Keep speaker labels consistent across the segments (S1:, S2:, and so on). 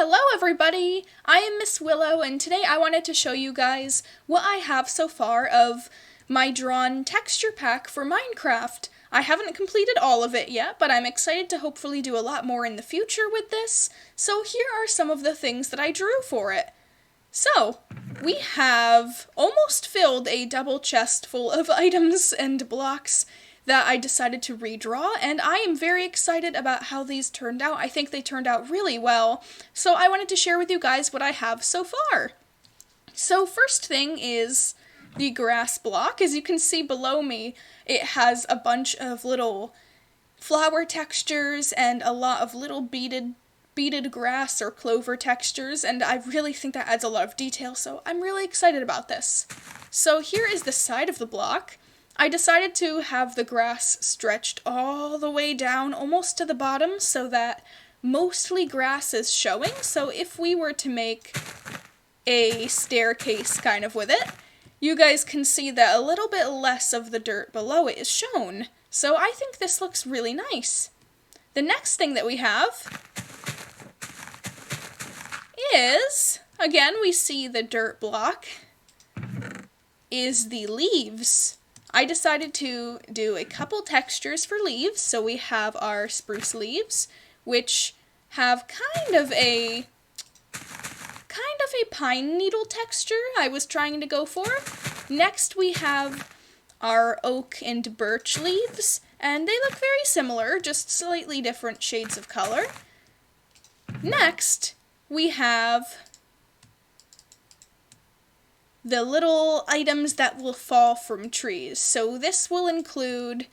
S1: Hello everybody! I am Miss Willow, and today I wanted to show you guys what I have so far of my drawn texture pack for Minecraft. I haven't completed all of it yet, but I'm excited to hopefully do a lot more in the future with this, so here are some of the things that I drew for it. So, we have almost filled a double chest full of items and blocks that I decided to redraw, and I am very excited about how these turned out. I think they turned out really well, so I wanted to share with you guys what I have so far. So first thing is the grass block. As you can see below me, it has a bunch of little flower textures and a lot of little beaded grass or clover textures, and I really think that adds a lot of detail, so I'm really excited about this. So here is the side of the block. I decided to have the grass stretched all the way down almost to the bottom so that mostly grass is showing. So if we were to make a staircase kind of with it, you guys can see that a little bit less of the dirt below it is shown. So I think this looks really nice. The next thing that we have is, again, we see the dirt block, is the leaves. I decided to do a couple textures for leaves, so we have our spruce leaves, which have kind of a pine needle texture I was trying to go for. Next we have our oak and birch leaves, and they look very similar, just slightly different shades of color. Next, we have the little items that will fall from trees. So this will include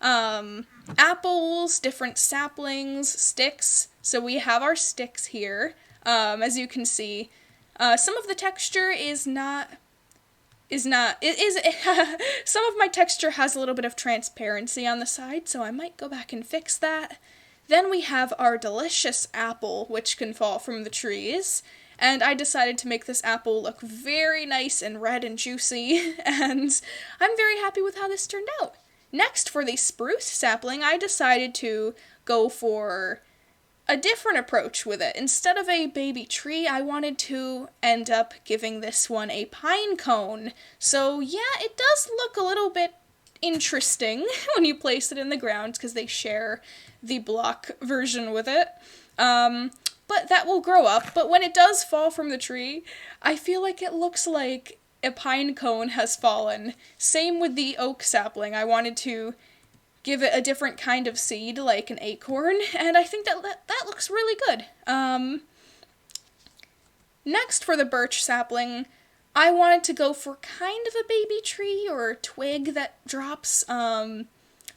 S1: apples, different saplings, sticks. So we have our sticks here. As you can see, some of the texture some of my texture has a little bit of transparency on the side, so I might go back and fix that. Then we have our delicious apple, which can fall from the trees. And I decided to make this apple look very nice and red and juicy, and I'm very happy with how this turned out. Next, for the spruce sapling, I decided to go for a different approach with it. Instead of a baby tree, I wanted to end up giving this one a pine cone. So yeah, it does look a little bit interesting when you place it in the ground, because they share the block version with it. But that will grow up, but when it does fall from the tree, I feel like it looks like a pine cone has fallen. Same with the oak sapling. I wanted to give it a different kind of seed, like an acorn, and I think that looks really good. Next, for the birch sapling, I wanted to go for kind of a baby tree or a twig that drops.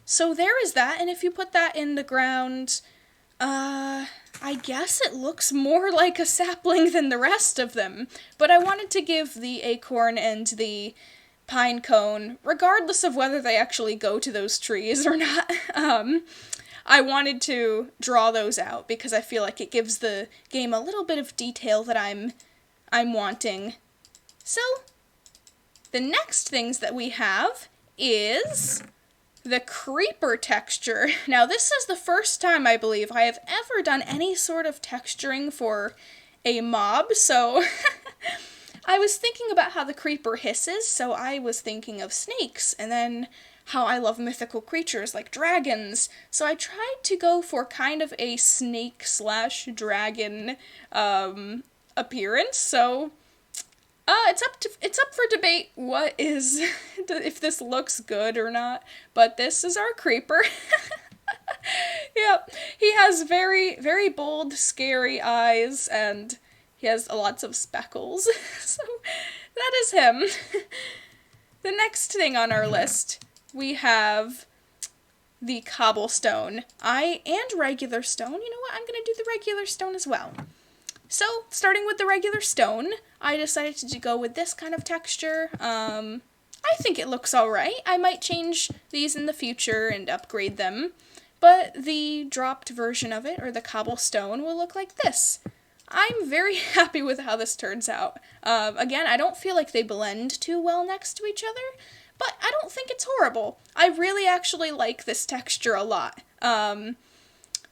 S1: So there is that, and if you put that in the ground, I guess it looks more like a sapling than the rest of them, but I wanted to give the acorn and the pine cone, regardless of whether they actually go to those trees or not, I wanted to draw those out because I feel like it gives the game a little bit of detail that I'm wanting. So, the next things that we have is the creeper texture. Now, this is the first time, I believe, I have ever done any sort of texturing for a mob, so I was thinking about how the creeper hisses, so I was thinking of snakes, and then how I love mythical creatures like dragons, so I tried to go for kind of a snake/dragon appearance, so it's up for debate what is, if this looks good or not, but this is our creeper. Yep, he has very, very bold, scary eyes, and he has lots of speckles, so that is him. The next thing on our list, we have the cobblestone. And regular stone. You know what, I'm gonna do the regular stone as well. So, starting with the regular stone, I decided to go with this kind of texture. I think it looks alright. I might change these in the future and upgrade them, but the dropped version of it, or the cobblestone, will look like this. I'm very happy with how this turns out. Again, I don't feel like they blend too well next to each other, but I don't think it's horrible. I really actually like this texture a lot.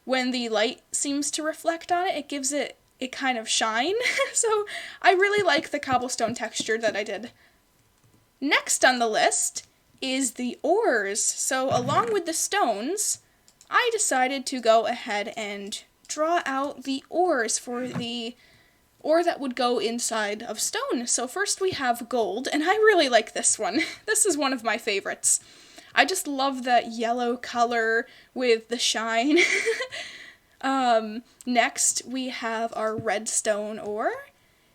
S1: When the light seems to reflect on it, it gives it it kind of shine. So I really like the cobblestone texture that I did. Next on the list is the ores. So along with the stones, I decided to go ahead and draw out the ores for the ore that would go inside of stone. So first we have gold, and I really like this one. This is one of my favorites. I just love that yellow color with the shine. Next we have our redstone ore,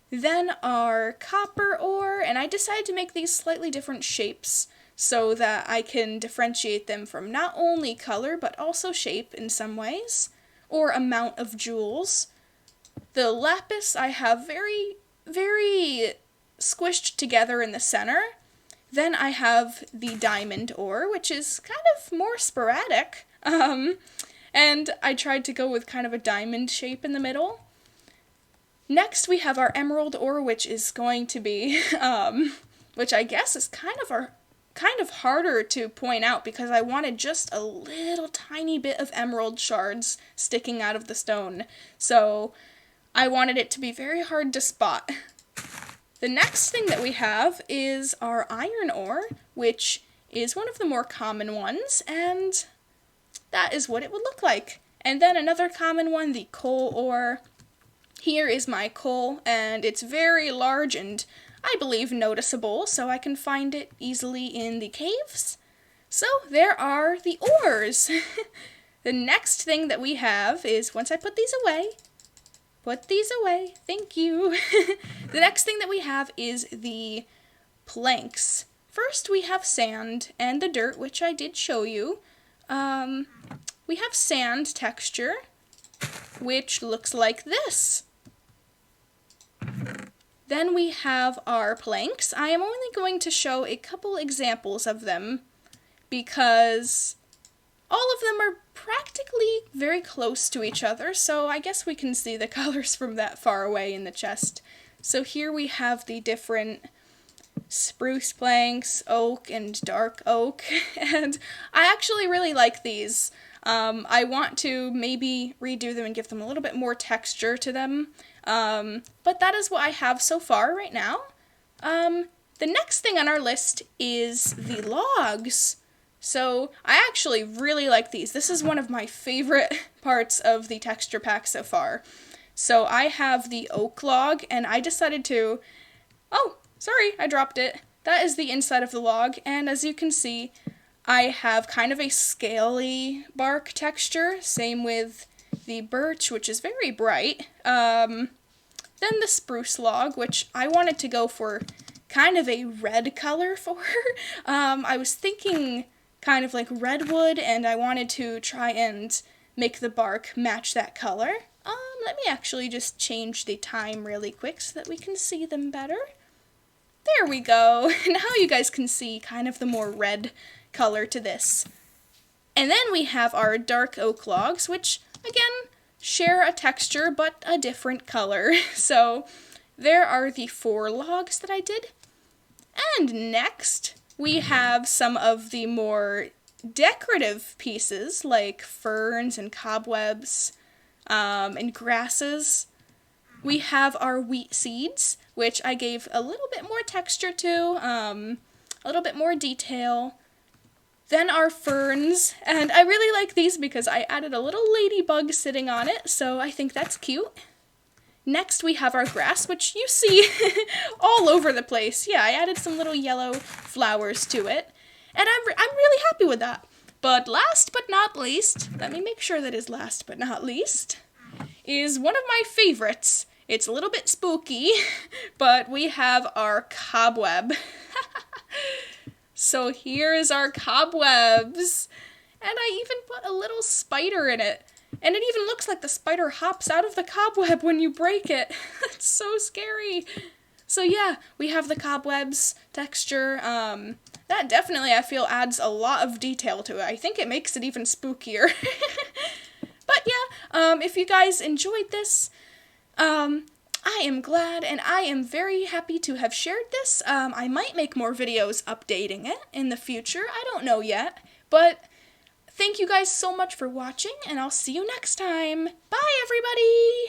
S1: then our copper ore, and I decided to make these slightly different shapes so that I can differentiate them from not only color but also shape in some ways, or amount of jewels. The lapis I have very, very squished together in the center. Then I have the diamond ore, which is kind of more sporadic. And I tried to go with kind of a diamond shape in the middle. Next we have our emerald ore, which is going to be, which I guess is kind of harder to point out because I wanted just a little tiny bit of emerald shards sticking out of the stone. So I wanted it to be very hard to spot. The next thing that we have is our iron ore, which is one of the more common ones, and that is what it would look like. And then another common one, the coal ore. Here is my coal, and it's very large and I believe noticeable, so I can find it easily in the caves. So there are the ores. The next thing that we have is, once I put these away, thank you. The next thing that we have is the planks. First we have sand and the dirt, which I did show you. We have sand texture, which looks like this. Then we have our planks. I am only going to show a couple examples of them because all of them are practically very close to each other, so I guess we can see the colors from that far away in the chest. So here we have the different spruce planks, oak, and dark oak, and I actually really like these. I want to maybe redo them and give them a little bit more texture to them, but that is what I have so far right now. The next thing on our list is the logs. So I actually really like these. This is one of my favorite parts of the texture pack so far. So I have the oak log, and I decided to... Oh, sorry, I dropped it. That is the inside of the log, and as you can see, I have kind of a scaly bark texture. Same with the birch, which is very bright. Then the spruce log, which I wanted to go for kind of a red color for. I was thinking kind of like redwood, and I wanted to try and make the bark match that color. Let me actually just change the time really quick so that we can see them better. There we go. Now you guys can see kind of the more red color to this. And then we have our dark oak logs, which again share a texture but a different color. So there are the 4 logs that I did. And next we have some of the more decorative pieces like ferns and cobwebs and grasses. We have our wheat seeds, which I gave a little bit more texture to, a little bit more detail. Then our ferns, and I really like these because I added a little ladybug sitting on it, so I think that's cute. Next we have our grass, which you see all over the place. Yeah, I added some little yellow flowers to it, and I'm really happy with that. But last but not least, let me make sure that is last but not least, is one of my favorites. It's a little bit spooky, but we have our cobweb. So here is our cobwebs, and I even put a little spider in it, and it even looks like the spider hops out of the cobweb when you break it. It's so scary. So yeah, we have the cobwebs texture. That definitely, I feel, adds a lot of detail to it. I think it makes it even spookier. But yeah, if you guys enjoyed this, I am glad, and I am very happy to have shared this. I might make more videos updating it in the future. I don't know yet, but thank you guys so much for watching, and I'll see you next time. Bye, everybody!